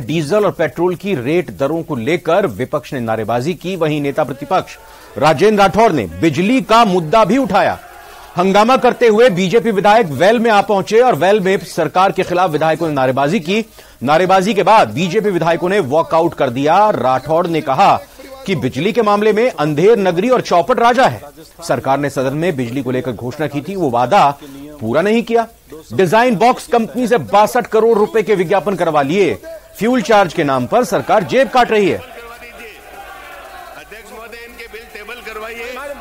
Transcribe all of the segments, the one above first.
Diesel और petrol की rate दरों को लेकर विपक्ष ने नारेबाजी की। वहीं नेता प्रतिपक्ष राजेंद्र राठौड़ ने बिजली का मुद्दा भी उठाया। हंगामा करते हुए बीजेपी विधायक वेल में आ पहुंचे और वेल में सरकार के खिलाफ विधायकों ने नारेबाजी की। नारेबाजी के बाद बीजेपी विधायकों ने वॉकआउट कर दिया। राठौड़ ने कहा कि बिजली के मामले में अंधेर नगरी और चौपट राजा है। सरकार ने सदन में बिजली को लेकर घोषणा की थी, वो वादा पूरा नहीं किया। डिजाइन बॉक्स कंपनी से 62 करोड़ रुपए के विज्ञापन करवा लिए। फ्यूल चार्ज के नाम पर सरकार जेब काट रही है।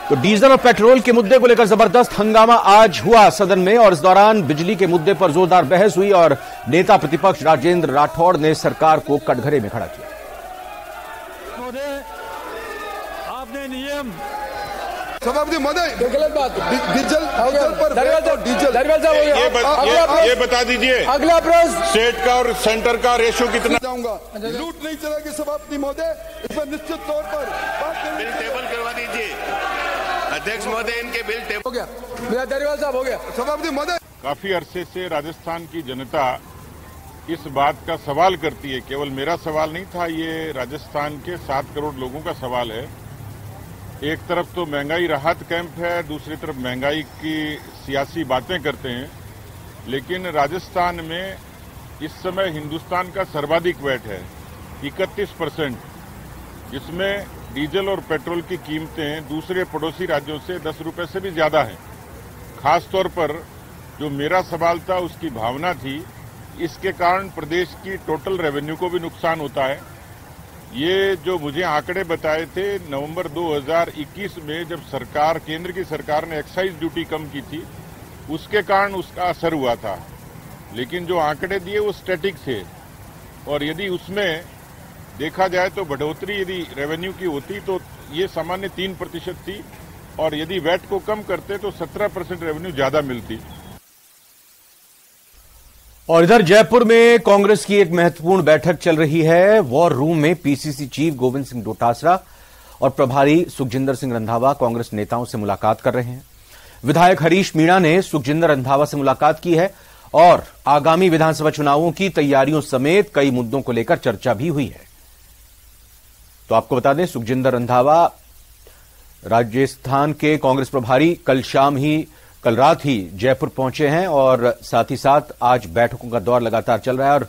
तो डीजल और पेट्रोल के मुद्दे को लेकर जबरदस्त हंगामा आज हुआ सदन में और इस दौरान बिजली के मुद्दे पर जोरदार बहस हुई और नेता प्रतिपक्ष राजेंद्र राठौड़ ने सरकार को कटघरे में खड़ा किया। आपने नियम सभापति महोदय गलत बात डीजल ये बता दीजिए अगला प्रश्न स्टेट का और सेंटर का रेशो कितना जाऊंगा। लूट नहीं चलेगी सभापति महोदय, इस पर निश्चित तौर पर बिल टेबल करवा दीजिए। अध्यक्ष महोदय इनके बिल टेबल हो गया। मेरा दरबार साहब हो गया। सभापति महोदय काफी अरसे से राजस्थान की जनता इस बात का सवाल करती है, केवल मेरा सवाल नहीं था, ये राजस्थान के 7 करोड़ लोगों का सवाल है। एक तरफ तो महंगाई राहत कैंप है, दूसरी तरफ महंगाई की सियासी बातें करते हैं, लेकिन राजस्थान में इस समय हिंदुस्तान का सर्वाधिक वैट है 31%, जिसमें डीजल और पेट्रोल की कीमतें दूसरे पड़ोसी राज्यों से 10 रुपए से भी ज्यादा हैं। खासतौर पर जो मेरा सवाल था उसकी भावना थी, इसके कारण प्रदेश की टोटल रेवेन्यू को भी नुकसान होता है। ये जो मुझे आंकड़े बताए थे नवंबर 2021 में जब केंद्र की सरकार ने एक्साइज ड्यूटी कम की थी, उसके कारण उसका असर हुआ था, लेकिन जो आंकड़े दिए वो स्टैटिक थे और यदि उसमें देखा जाए तो बढ़ोतरी यदि रेवेन्यू की होती तो ये सामान्य 3% थी और यदि वैट को कम करते तो 17% रेवेन्यू ज्यादा मिलती। और इधर जयपुर में कांग्रेस की एक महत्वपूर्ण बैठक चल रही है। वॉर रूम में पीसीसी चीफ गोविंद सिंह डोटासरा और प्रभारी सुखजिंदर सिंह रंधावा कांग्रेस नेताओं से मुलाकात कर रहे हैं। विधायक हरीश मीणा ने सुखजिंदर रंधावा से मुलाकात की है और आगामी विधानसभा चुनावों की तैयारियों समेत कई मुद्दों को लेकर चर्चा भी हुई है। तो आपको बता दें, सुखजिंदर रंधावा राजस्थान के कांग्रेस प्रभारी कल रात ही जयपुर पहुंचे हैं और साथ ही साथ आज बैठकों का दौर लगातार चल रहा है और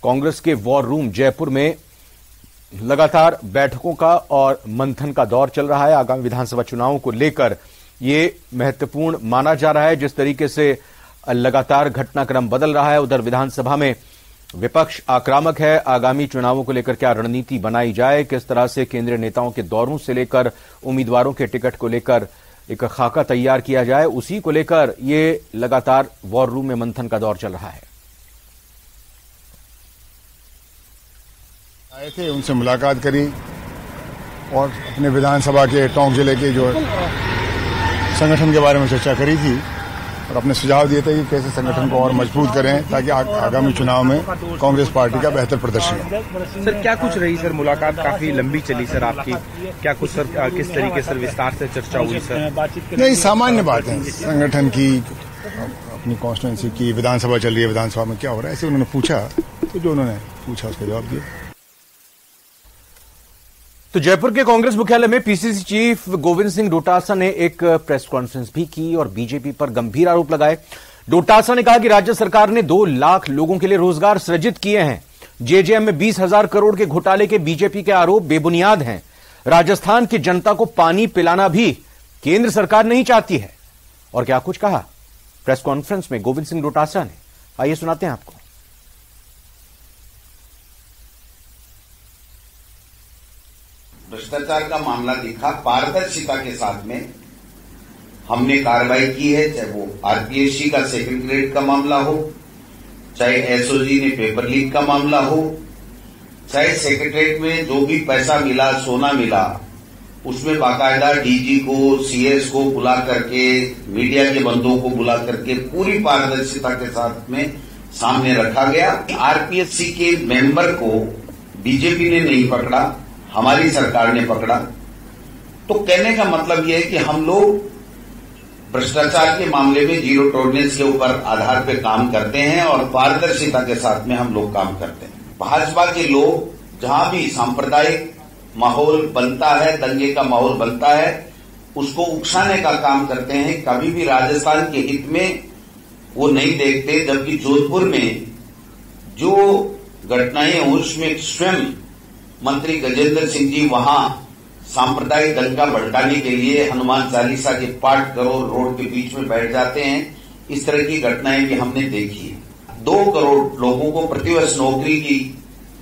कांग्रेस के वॉर रूम जयपुर में लगातार बैठकों का और मंथन का दौर चल रहा है। आगामी विधानसभा चुनावों को लेकर ये महत्वपूर्ण माना जा रहा है। जिस तरीके से लगातार घटनाक्रम बदल रहा है, उधर विधानसभा में विपक्ष आक्रामक है। आगामी चुनावों को लेकर क्या रणनीति बनाई जाए, किस तरह से केंद्रीय नेताओं के दौरों से लेकर उम्मीदवारों के टिकट को लेकर एक खाका तैयार किया जाए, उसी को लेकर ये लगातार वॉर रूम में मंथन का दौर चल रहा है। आए थे, उनसे मुलाकात करी और अपने विधानसभा के टोंक जिले के जो संगठन के बारे में चर्चा करी थी और अपने सुझाव दिए थे कि कैसे संगठन को और मजबूत करें ताकि आगामी चुनाव में कांग्रेस पार्टी का बेहतर प्रदर्शन हो। सर क्या कुछ रही सर मुलाकात काफी लंबी चली सर आपकी, क्या कुछ सर किस तरीके से विस्तार से चर्चा हुई सर? नहीं, सामान्य बात है संगठन की, अपनी कॉन्स्टिट्यूंसी की, विधानसभा चल रही है, विधानसभा में क्या हो रहा है, ऐसे उन्होंने पूछा तो जो उन्होंने पूछा उसका जवाब दिया। तो जयपुर के कांग्रेस मुख्यालय में पीसीसी चीफ गोविंद सिंह डोटासरा ने एक प्रेस कॉन्फ्रेंस भी की और बीजेपी पर गंभीर आरोप लगाए। डोटासरा ने कहा कि राज्य सरकार ने 2 लाख लोगों के लिए रोजगार सृजित किए हैं। जेजेएम में 20,000 करोड़ के घोटाले के बीजेपी के आरोप बेबुनियाद हैं। राजस्थान की जनता को पानी पिलाना भी केंद्र सरकार नहीं चाहती है। और क्या कुछ कहा प्रेस कॉन्फ्रेंस में गोविंद सिंह डोटासरा ने, आइए सुनाते हैं आपको। भ्रष्टाचार का मामला दिखा, पारदर्शिता के साथ में हमने कार्रवाई की है, चाहे वो आरपीएससी का सेकंड ग्रेड का मामला हो, चाहे एसओजी ने पेपर लीक का मामला हो, चाहे सेक्रेटरीट में जो भी पैसा मिला, सोना मिला, उसमें बाकायदा डीजी को, सीएस को बुला करके, मीडिया के बंदों को बुला करके पूरी पारदर्शिता के साथ में सामने रखा गया। आरपीएससी के मेंबर को बीजेपी ने नहीं पकड़ा, हमारी सरकार ने पकड़ा। तो कहने का मतलब यह है कि हम लोग भ्रष्टाचार के मामले में जीरो टॉलरेंस के ऊपर आधार पर काम करते हैं और पारदर्शिता के साथ में हम लोग काम करते हैं। भाजपा के लोग जहां भी सांप्रदायिक माहौल बनता है, दंगे का माहौल बनता है, उसको उकसाने का काम करते हैं। कभी भी राजस्थान के हित में वो नहीं देखते। जबकि जोधपुर में जो घटनाएं हुई उसमें स्वयं मंत्री गजेंद्र सिंह जी वहां सांप्रदायिक दंगा भड़काने के लिए हनुमान चालीसा के पाठ करो, रोड के बीच में बैठ जाते हैं। इस तरह की घटनाएं भी हमने देखी है। 2 करोड़ लोगों को प्रतिवर्ष नौकरी की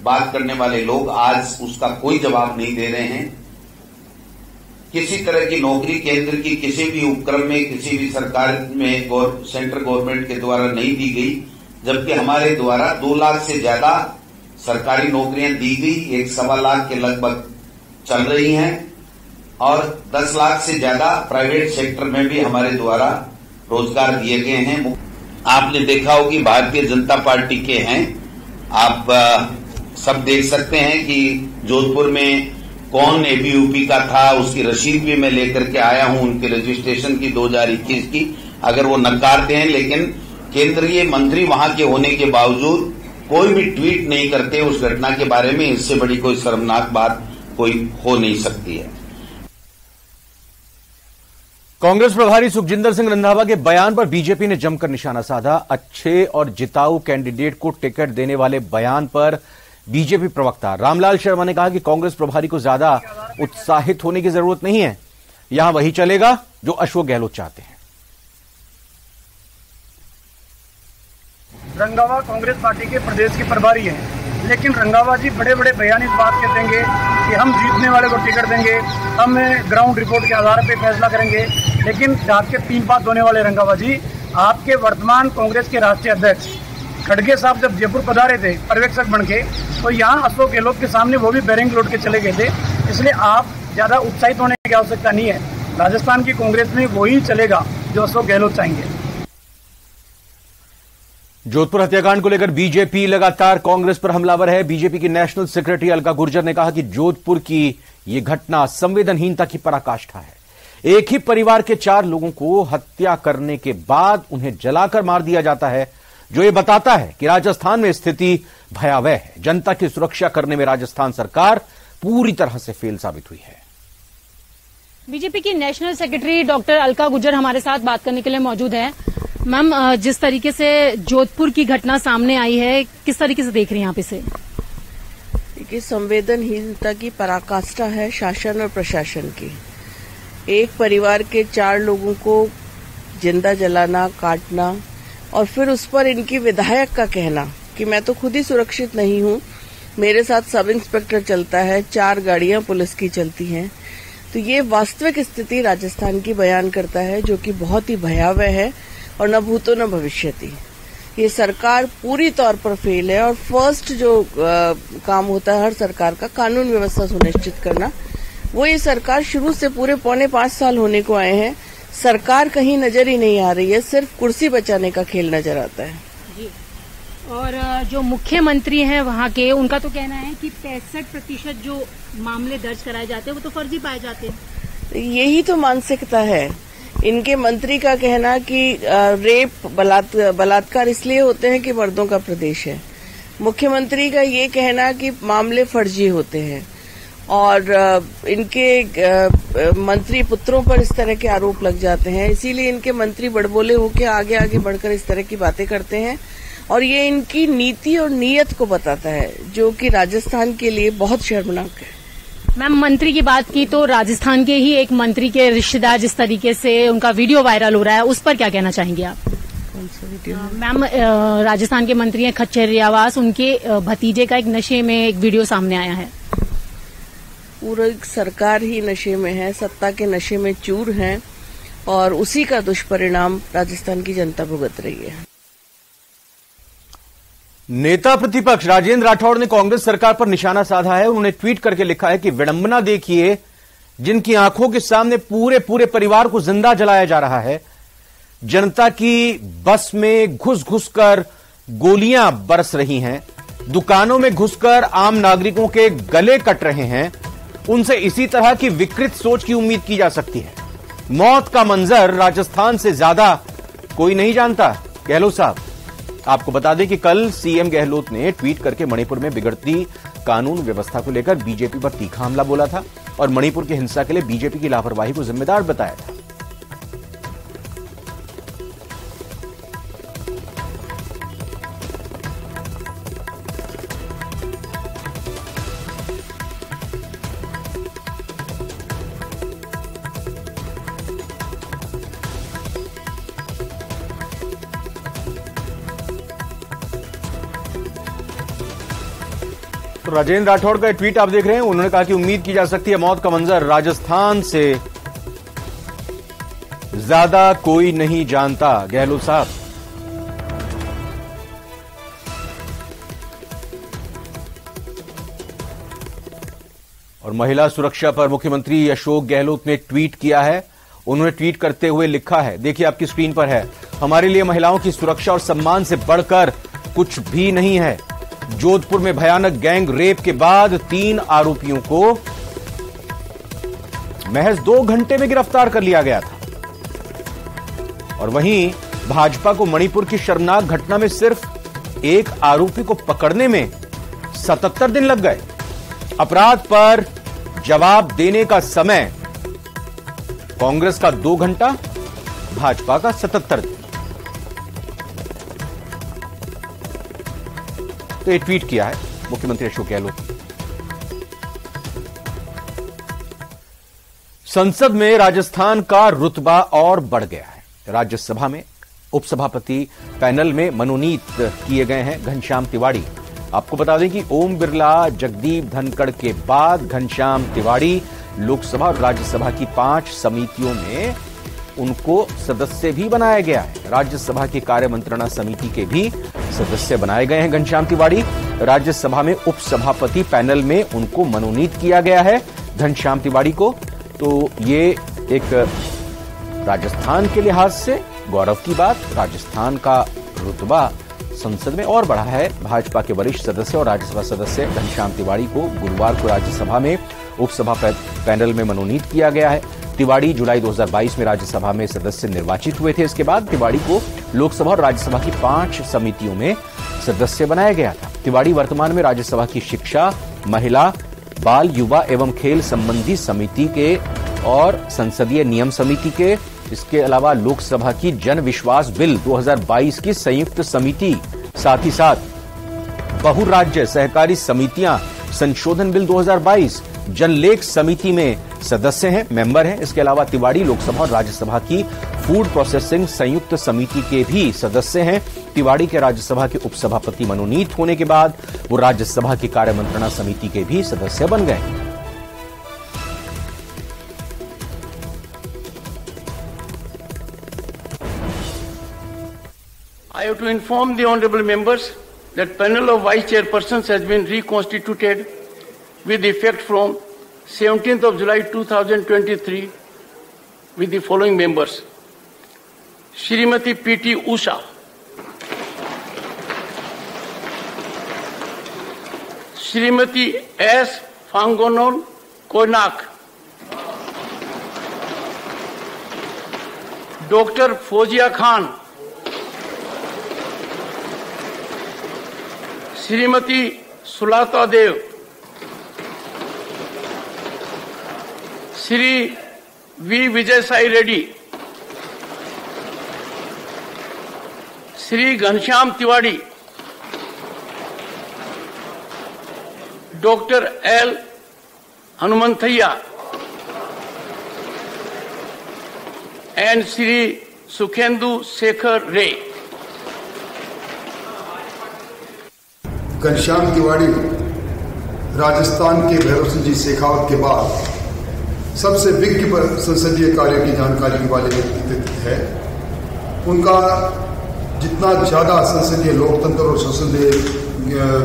बात करने वाले लोग आज उसका कोई जवाब नहीं दे रहे हैं। किसी तरह की नौकरी केंद्र की किसी भी उपक्रम में, किसी भी सरकार में, सेंट्रल गवर्नमेंट के द्वारा नहीं दी गई, जबकि हमारे द्वारा 2 लाख से ज्यादा सरकारी नौकरियां दी गई, 1.25 लाख के लगभग चल रही हैं और 10 लाख से ज्यादा प्राइवेट सेक्टर में भी हमारे द्वारा रोजगार दिए गए हैं। आपने देखा हो कि भारतीय जनता पार्टी के हैं, आप सब देख सकते हैं कि जोधपुर में कौन एबीयूपी का था, उसकी रसीद भी मैं लेकर के आया हूं, उनके रजिस्ट्रेशन की 2021 की। अगर वो नकारते हैं, लेकिन केंद्रीय मंत्री वहां के होने के बावजूद कोई भी ट्वीट नहीं करते उस घटना के बारे में, इससे बड़ी कोई शर्मनाक बात कोई हो नहीं सकती है। कांग्रेस प्रभारी सुखजिंदर सिंह रंधावा के बयान पर बीजेपी ने जमकर निशाना साधा। अच्छे और जिताऊ कैंडिडेट को टिकट देने वाले बयान पर बीजेपी प्रवक्ता रामलाल शर्मा ने कहा कि कांग्रेस प्रभारी को ज्यादा उत्साहित होने की जरूरत नहीं है, यहां वही चलेगा जो अशोक गहलोत चाहते हैं। रंधावा कांग्रेस पार्टी के प्रदेश के प्रभारी हैं, लेकिन रंधावा जी बड़े बड़े बयान इस बात के देंगे कि हम जीतने वाले को टिकट देंगे, हम ग्राउंड रिपोर्ट के आधार पर फैसला करेंगे। लेकिन आपके 3 बात होने वाले रंधावा जी, आपके वर्तमान कांग्रेस के राष्ट्रीय अध्यक्ष खड़गे साहब जब जयपुर पधारे थे पर्यवेक्षक बन के, तो यहाँ अशोक गहलोत के सामने वो भी बैरिंग लौट के चले गए थे। इसलिए आप ज्यादा उत्साहित होने की आवश्यकता नहीं है। राजस्थान की कांग्रेस में वही चलेगा जो अशोक गहलोत चाहेंगे। जोधपुर हत्याकांड को लेकर बीजेपी लगातार कांग्रेस पर हमलावर है। बीजेपी की नेशनल सेक्रेटरी अलका गुर्जर ने कहा कि जोधपुर की यह घटना संवेदनहीनता की पराकाष्ठा है। एक ही परिवार के 4 लोगों को हत्या करने के बाद उन्हें जलाकर मार दिया जाता है, जो ये बताता है कि राजस्थान में स्थिति भयावह है। जनता की सुरक्षा करने में राजस्थान सरकार पूरी तरह से फेल साबित हुई है। बीजेपी की national secretary doctor Alka Gurjar हमारे साथ बात करने के लिए मौजूद है। मैम, जिस तरीके से जोधपुर की घटना सामने आई है, किस तरीके से देख रही हैं आप इसे? देखिए, संवेदनहीनता की पराकाष्ठा है शासन और प्रशासन की। एक परिवार के 4 लोगों को जिंदा जलाना, काटना और फिर उस पर इनकी विधायक का कहना कि मैं तो खुद ही सुरक्षित नहीं हूं, मेरे साथ सब इंस्पेक्टर चलता है, 4 गाड़ियां पुलिस की चलती हैं। तो ये वास्तविक स्थिति राजस्थान की बयान करता है, जो कि बहुत ही भयावह है और न भूतो न भविष्यति। ये सरकार पूरी तौर पर फेल है और फर्स्ट जो काम होता है हर सरकार का, कानून व्यवस्था सुनिश्चित करना, वो ये सरकार शुरू से पूरे 4.25 साल होने को आए हैं, सरकार कहीं नजर ही नहीं आ रही है, सिर्फ कुर्सी बचाने का खेल नजर आता है। जी। और जो मुख्यमंत्री हैं वहां के, उनका तो कहना है कि 65% जो मामले दर्ज कराए जाते हैं वो तो फर्जी पाए जाते हैं। यही तो मानसिकता है इनके मंत्री का कहना कि रेप बलात्कार इसलिए होते हैं कि मर्दों का प्रदेश है। मुख्यमंत्री का ये कहना कि मामले फर्जी होते हैं और इनके मंत्री पुत्रों पर इस तरह के आरोप लग जाते हैं, इसीलिए इनके मंत्री बड़बोले होकर आगे आगे बढ़कर इस तरह की बातें करते हैं और ये इनकी नीति और नीयत को बताता है, जो कि राजस्थान के लिए बहुत शर्मनाक है। मैम, मंत्री की बात की तो राजस्थान के ही एक मंत्री के रिश्तेदार जिस तरीके से उनका वीडियो वायरल हो रहा है, उस पर क्या कहना चाहेंगे आप? कौन सा वीडियो? मैम, राजस्थान के मंत्री हैं खच्चर रियावास, उनके भतीजे का एक नशे में एक वीडियो सामने आया है। पूरी सरकार ही नशे में है, सत्ता के नशे में चूर है और उसी का दुष्परिणाम राजस्थान की जनता भुगत रही है। नेता प्रतिपक्ष राजेंद्र राठौड़ ने कांग्रेस सरकार पर निशाना साधा है। उन्होंने ट्वीट करके लिखा है कि विडंबना देखिए, जिनकी आंखों के सामने पूरे परिवार को जिंदा जलाया जा रहा है। जनता की बस में घुस घुसकर गोलियां बरस रही हैं, दुकानों में घुसकर आम नागरिकों के गले कट रहे हैं। उनसे इसी तरह की विकृत सोच की उम्मीद की जा सकती है। मौत का मंजर राजस्थान से ज्यादा कोई नहीं जानता। गहलोत साहब, आपको बता दें कि कल सीएम गहलोत ने ट्वीट करके मणिपुर में बिगड़ती कानून व्यवस्था को लेकर बीजेपी पर तीखा हमला बोला था और मणिपुर की हिंसा के लिए बीजेपी की लापरवाही को जिम्मेदार बताया था। तो राजेंद्र राठौड़ का ट्वीट आप देख रहे हैं। उन्होंने कहा कि उम्मीद की जा सकती है मौत का मंजर राजस्थान से ज्यादा कोई नहीं जानता। गहलोत साहब, और महिला सुरक्षा पर मुख्यमंत्री अशोक गहलोत ने ट्वीट किया है। उन्होंने ट्वीट करते हुए लिखा है, देखिए आपकी स्क्रीन पर है, हमारे लिए महिलाओं की सुरक्षा और सम्मान से बढ़कर कुछ भी नहीं है। जोधपुर में भयानक गैंग रेप के बाद 3 आरोपियों को महज 2 घंटे में गिरफ्तार कर लिया गया था। और वहीं भाजपा को मणिपुर की शर्मनाक घटना में सिर्फ एक आरोपी को पकड़ने में 77 दिन लग गए। अपराध पर जवाब देने का समय कांग्रेस का 2 घंटा, भाजपा का 77 दिन। तो ये ट्वीट किया है मुख्यमंत्री अशोक गहलोत। संसद में राजस्थान का रुतबा और बढ़ गया है। राज्यसभा में उपसभापति पैनल में मनोनीत किए गए हैं घनश्याम तिवाड़ी। आपको बता दें कि ओम बिरला, जगदीप धनखड़ के बाद घनश्याम तिवाड़ी लोकसभा और राज्यसभा की 5 समितियों में उनको सदस्य भी बनाया गया है। राज्यसभा की कार्य मंत्रणा समिति के भी सदस्य बनाए गए हैं घनश्याम तिवाड़ी। राज्यसभा में उपसभापति पैनल में उनको मनोनीत किया गया है घनश्याम तिवाड़ी को। तो ये एक राजस्थान के लिहाज से गौरव की बात। राजस्थान का रुतबा संसद में और बढ़ा है। भाजपा के वरिष्ठ सदस्य और राज्यसभा सदस्य घनश्याम तिवाड़ी को गुरुवार को राज्यसभा में उपसभा पैनल में मनोनीत किया गया है। तिवाड़ी जुलाई 2022 में राज्यसभा में सदस्य निर्वाचित हुए थे। इसके बाद तिवाड़ी को लोकसभा और राज्यसभा की 5 समितियों में सदस्य बनाया गया था। तिवाड़ी वर्तमान में राज्यसभा की शिक्षा, महिला, बाल, युवा एवं खेल संबंधी समिति के और संसदीय नियम समिति के, इसके अलावा लोकसभा की जन विश्वास बिल 2022 की संयुक्त समिति, साथ ही साथ बहुराज्य सहकारी समितियां संशोधन बिल 2022 जनलेख समिति में सदस्य हैं, मेंबर हैं। इसके अलावा तिवाड़ी लोकसभा और राज्यसभा की फूड प्रोसेसिंग संयुक्त समिति के भी सदस्य हैं। तिवाड़ी के राज्यसभा के उपसभापति मनोनीत होने के बाद वो राज्यसभा की कार्य मंत्रणा समिति के भी सदस्य बन गए। I have to inform the honorable members that panel of vice chairpersons has been reconstituted with effect from 17th of July 2023 with the following members: Shrimati P.T. Usha, Shrimati S. Fangonon Konak, Dr. Fozia Khan, Shrimati Sulata Dev, Shri V Vijay Sai Reddy, Shri Ghanshyam Tiwari, doctor L Hanumanthaiah and Shri Sukhendu Shekhar Ray. Ghanshyam Tiwari Rajasthan के भैरव सिंह जी शेखावत के बाद सबसे विज्ञ संसदीय कार्य की जानकारी वाले व्यक्तित्व है। उनका जितना ज्यादा संसदीय लोकतंत्र और संसदीय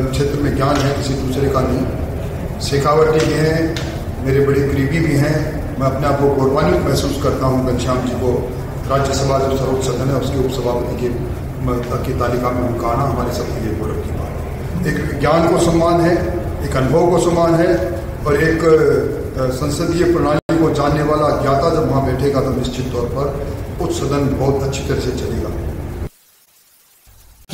क्षेत्र में ज्ञान है किसी दूसरे का नहीं। शेखावत जी भी हैं, मेरे बड़े करीबी भी हैं। मैं अपने आप को गौरवान्वित महसूस करता हूं घनश्याम जी को राज्यसभा जो सर्वोच्च सदन है उसके उपसभापति की तालिका में उनका आना हमारे सबके लिए गौरव की बात है। एक ज्ञान को सम्मान है, एक अनुभव को सम्मान है और एक संसदीय प्रणाली को जानने वाला ज्ञाता जब वहां बैठेगा तो निश्चित तौर पर उच्च सदन बहुत अच्छी तरह से चलेगा।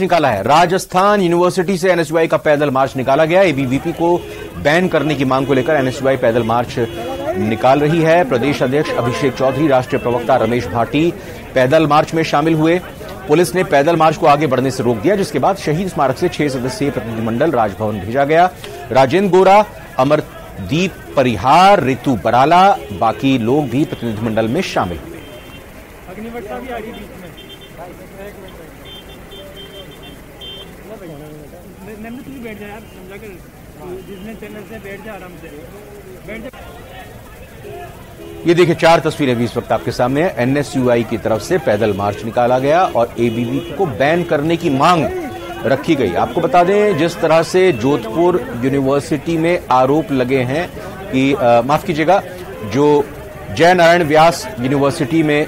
निकाला है। राजस्थान यूनिवर्सिटी से एनएसयूआई का पैदल मार्च निकाला गया। एबीवीपी को बैन करने की मांग को लेकर एनएसयूआई पैदल मार्च निकाल रही है। प्रदेश अध्यक्ष अभिषेक चौधरी, राष्ट्रीय प्रवक्ता रमेश भाटी पैदल मार्च में शामिल हुए। पुलिस ने पैदल मार्च को आगे बढ़ने से रोक दिया, जिसके बाद शहीद स्मारक से 6 सदस्यीय प्रतिनिधिमंडल राजभवन भेजा गया। राजेंद्र गोरा, अमरदीप परिहार, रितु बराला, बाकी लोग भी प्रतिनिधिमंडल में शामिल हुए। ये देखिए 4 तस्वीरें भी इस वक्त आपके सामने है। एनएसयूआई की तरफ से पैदल मार्च निकाला गया और एबीवीपी को बैन करने की मांग रखी गई। आपको बता दें, जिस तरह से जोधपुर यूनिवर्सिटी में आरोप लगे हैं कि माफ कीजिएगा, जो जय नारायण व्यास यूनिवर्सिटी में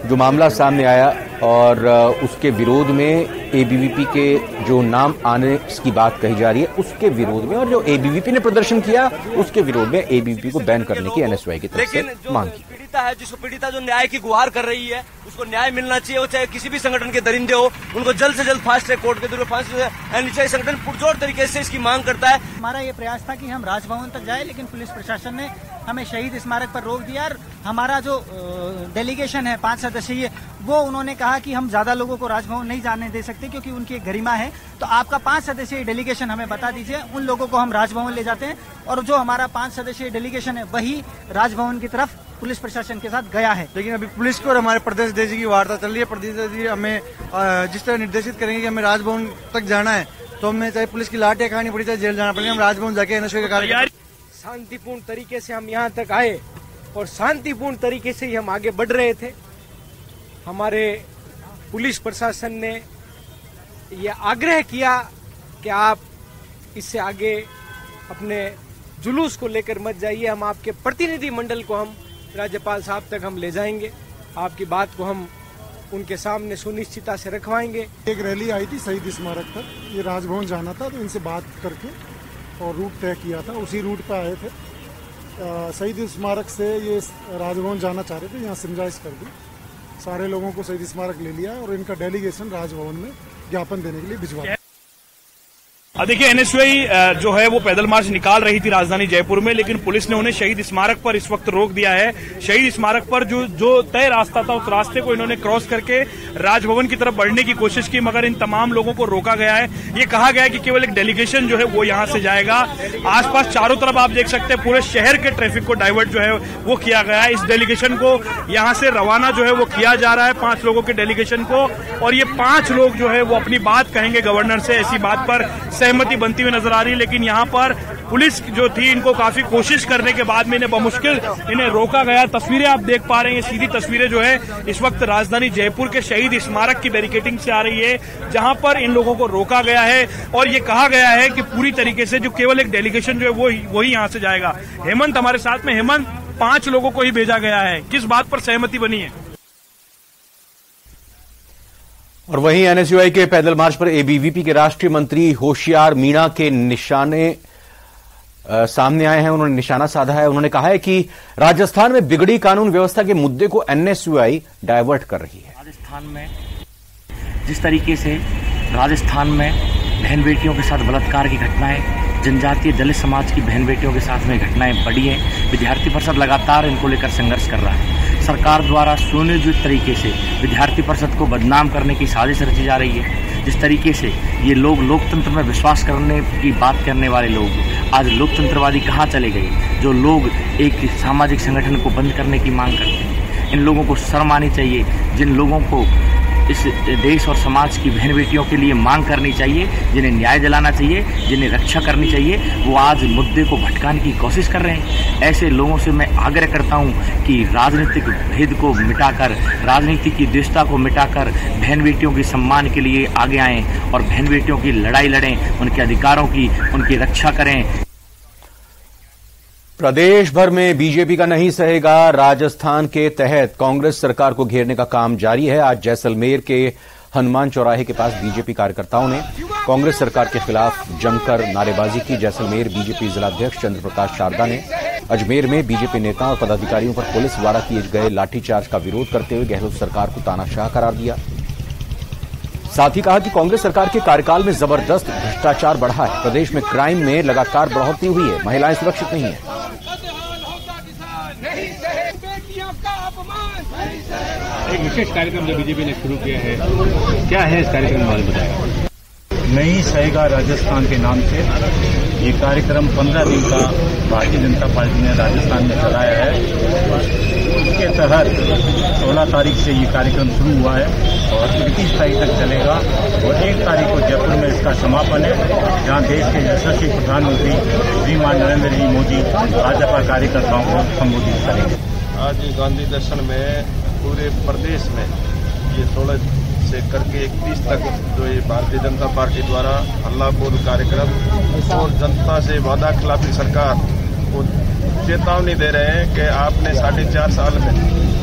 जो मामला सामने आया और उसके विरोध में एबीवीपी के जो नाम आने की बात कही जा रही है, उसके विरोध में, और जो एबीवीपी ने प्रदर्शन किया उसके विरोध में एबीवीपी को बैन करने की एनएसयूआई की तरफ से मांग की। पीड़िता है, जिसको पीड़िता जो न्याय की गुहार कर रही है, उसको न्याय मिलना चाहिए। वो चाहे किसी भी संगठन के दरिंदे हो, उनको जल्द से जल्द फास्ट ट्रैक कोर्ट के जरिए फांसी चाहिए। संगठन पुरजोर तरीके से इसकी मांग करता है। हमारा ये प्रयास था कि हम राजभवन तक जाए, लेकिन पुलिस प्रशासन ने हमें शहीद स्मारक पर रोक दिया। और हमारा जो डेलीगेशन है 5 सदस्यीय, वो उन्होंने कहा कि हम ज्यादा लोगों को राजभवन नहीं जाने दे सकते क्योंकि उनकी एक गरिमा है। तो आपका 5 सदस्यीय डेलीगेशन हमें बता दीजिए, उन लोगों को हम राजभवन ले जाते हैं। और जो हमारा 5 सदस्यीय डेलीगेशन है वही राजभवन की तरफ पुलिस प्रशासन के साथ गया है। लेकिन अभी पुलिस को और हमारे प्रदेश अध्यक्ष की वार्ता चल रही है। प्रदेश अध्यक्ष हमें जिस तरह निर्देशित करेंगे कि हमें राजभवन तक जाना है, तो हमें चाहे पुलिस की लाठियां खानी पड़ी, चाहे जेल जाना पड़ेगा, हम राजभवन जाके एनएसयूआई का कार्य शांतिपूर्ण तरीके से हम यहाँ तक आए और शांतिपूर्ण तरीके से ही हम आगे बढ़ रहे थे। हमारे पुलिस प्रशासन ने यह आग्रह किया कि आप इससे आगे अपने जुलूस को लेकर मत जाइए, हम आपके प्रतिनिधि मंडल को हम राज्यपाल साहब तक हम ले जाएंगे, आपकी बात को हम उनके सामने सुनिश्चितता से रखवाएंगे। एक रैली आई थी शहीद स्मारक तक, ये राजभवन जाना था, तो इनसे बात करके और रूट तय किया था, उसी रूट पर आए थे। शहीद स्मारक से ये राजभवन जाना चाह रहे थे, यहाँ समझाइश कर दी, सारे लोगों को शहीद स्मारक ले लिया और इनका डेलीगेशन राजभवन में ज्ञापन देने के लिए भिजवा दिया। देखिए, एनएसयूआई जो है वो पैदल मार्च निकाल रही थी राजधानी जयपुर में, लेकिन पुलिस ने उन्हें शहीद स्मारक पर इस वक्त रोक दिया है। शहीद स्मारक पर जो तय रास्ता था, उस रास्ते को इन्होंने क्रॉस करके राजभवन की तरफ बढ़ने की कोशिश की, मगर इन तमाम लोगों को रोका गया है। ये कहा गया है कि केवल एक डेलीगेशन जो है वो यहां से जाएगा। आसपास चारों तरफ आप देख सकते हैं पूरे शहर के ट्रैफिक को डाइवर्ट जो है वो किया गया है। इस डेलीगेशन को यहां से रवाना जो है वो किया जा रहा है, 5 लोगों के डेलीगेशन को, और ये 5 लोग जो है वो अपनी बात कहेंगे गवर्नर से। ऐसी बात पर सहमति बनती हुई नजर आ रही है, लेकिन यहाँ पर पुलिस जो थी, इनको काफी कोशिश करने के बाद में इन्हें बमुश्किल इन्हें रोका गया। तस्वीरें आप देख पा रहे हैं, सीधी तस्वीरें जो है इस वक्त राजधानी जयपुर के शहीद स्मारक की बैरिकेडिंग से आ रही है, जहां पर इन लोगों को रोका गया है और ये कहा गया है कि पूरी तरीके से जो केवल एक डेलीगेशन जो है वही यहां से जाएगा। हेमंत हमारे साथ में। हेमंत, 5 लोगों को ही भेजा गया है, किस बात पर सहमति बनी है? और वहीं एनएसयूआई के पैदल मार्च पर एबीवीपी के राष्ट्रीय मंत्री होशियार मीणा के निशाने सामने आए हैं। उन्होंने निशाना साधा है। उन्होंने कहा है कि राजस्थान में बिगड़ी कानून व्यवस्था के मुद्दे को एनएसयूआई डायवर्ट कर रही है। राजस्थान में जिस तरीके से राजस्थान में बहन बेटियों के साथ बलात्कार की घटनाएं, जनजातीय दलित समाज की बहन बेटियों के साथ में घटनाएं बढ़ी हैं, विद्यार्थी परिषद लगातार इनको लेकर संघर्ष कर रहा है। सरकार द्वारा सुनियोजित तरीके से विद्यार्थी परिषद को बदनाम करने की साजिश रची जा रही है। जिस तरीके से ये लोग लोकतंत्र में विश्वास करने की बात करने वाले लोग आज लोकतंत्रवादी कहाँ चले गए, जो लोग एक सामाजिक संगठन को बंद करने की मांग करते हैं। इन लोगों को शर्म आनी चाहिए। जिन लोगों को इस देश और समाज की बहन बेटियों के लिए मांग करनी चाहिए, जिन्हें न्याय दिलाना चाहिए, जिन्हें रक्षा करनी चाहिए, वो आज मुद्दे को भटकाने की कोशिश कर रहे हैं। ऐसे लोगों से मैं आग्रह करता हूं कि राजनीतिक भेद को मिटाकर, राजनीति की द्वेषता को मिटाकर बहन बेटियों के सम्मान के लिए आगे आएं और बहन बेटियों की लड़ाई लड़ें, उनके अधिकारों की उनकी रक्षा करें। प्रदेश भर में बीजेपी का नहीं सहेगा। राजस्थान के तहत कांग्रेस सरकार को घेरने का काम जारी है। आज जैसलमेर के हनुमान चौराहे के पास बीजेपी कार्यकर्ताओं ने कांग्रेस सरकार के खिलाफ जमकर नारेबाजी की। जैसलमेर बीजेपी जिलाध्यक्ष चंद्र प्रकाश शारदा ने अजमेर में बीजेपी नेताओं और पदाधिकारियों पर पुलिस द्वारा किए गए लाठीचार्ज का विरोध करते हुए गहलोत सरकार को तानाशाह करार दिया। साथ ही कहा कि कांग्रेस सरकार के कार्यकाल में जबरदस्त भ्रष्टाचार बढ़ा है। प्रदेश में क्राइम में लगातार बढ़ोतरी हुई है। महिलाएं सुरक्षित नहीं है। एक विशेष कार्यक्रम जो बीजेपी ने शुरू किया है, क्या है इस कार्यक्रम के बारे में बताएगा? नई सहेगा राजस्थान के नाम से ये कार्यक्रम 15 दिन का भारतीय जनता पार्टी ने राजस्थान में चलाया है। उसके तहत 16 तारीख से ये कार्यक्रम शुरू हुआ है और 21 तारीख तक चलेगा और 1 तारीख को जयपुर में इसका समापन है, जहां देश के यशस्वी प्रधानमंत्री श्रीमान नरेंद्र जी मोदी भाजपा कार्यकर्ताओं को संबोधित करेंगे। आज गांधी दर्शन में पूरे प्रदेश में ये 16 से करके 31 तक जो ये भारतीय जनता पार्टी द्वारा हल्लाबोल कार्यक्रम और जनता से वादा खिलाफी सरकार को चेतावनी दे रहे हैं कि आपने 4.5 साल में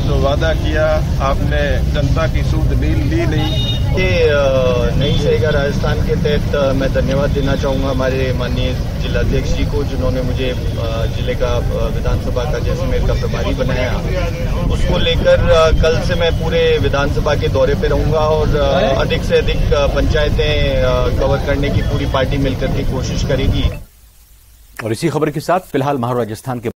जो वादा किया आपने जनता की सूद ली नहीं। नई सहेगा राजस्थान के तहत मैं धन्यवाद देना चाहूँगा हमारे माननीय जिलाध्यक्ष जी को, जिन्होंने मुझे जिले का विधानसभा का जैसलमेर का प्रभारी बनाया। उसको लेकर कल से मैं पूरे विधानसभा के दौरे पे रहूंगा और अधिक से अधिक पंचायतें कवर करने की पूरी पार्टी मिलकर के कोशिश करेगी। और इसी खबर के साथ फिलहाल महाराजस्थान के